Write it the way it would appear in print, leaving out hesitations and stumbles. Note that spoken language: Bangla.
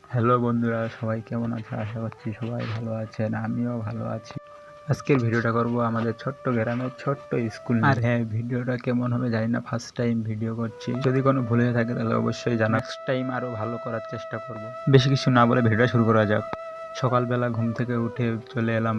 হ্যালো বন্ধুরা, সবাই কেমন আছে? আশা করছি সবাই ভালো আছেন, আমিও ভালো আছি। আজকের ভিডিওটা করব আমাদের ছোট্ট গ্রামের ছোট্ট স্কুল নিয়ে। আর হ্যাঁ, ভিডিওটা কেমন হবে জানি না, ফার্স্ট টাইম ভিডিও করছি। যদি কোনো ভুল হয়ে থাকে তাহলে অবশ্যই জানা, নেক্সট টাইম আরও ভালো করার চেষ্টা করব। বেশি কিছু না বলে ভিডিওটা শুরু করা যাক। সকালবেলা ঘুম থেকে উঠে চলে এলাম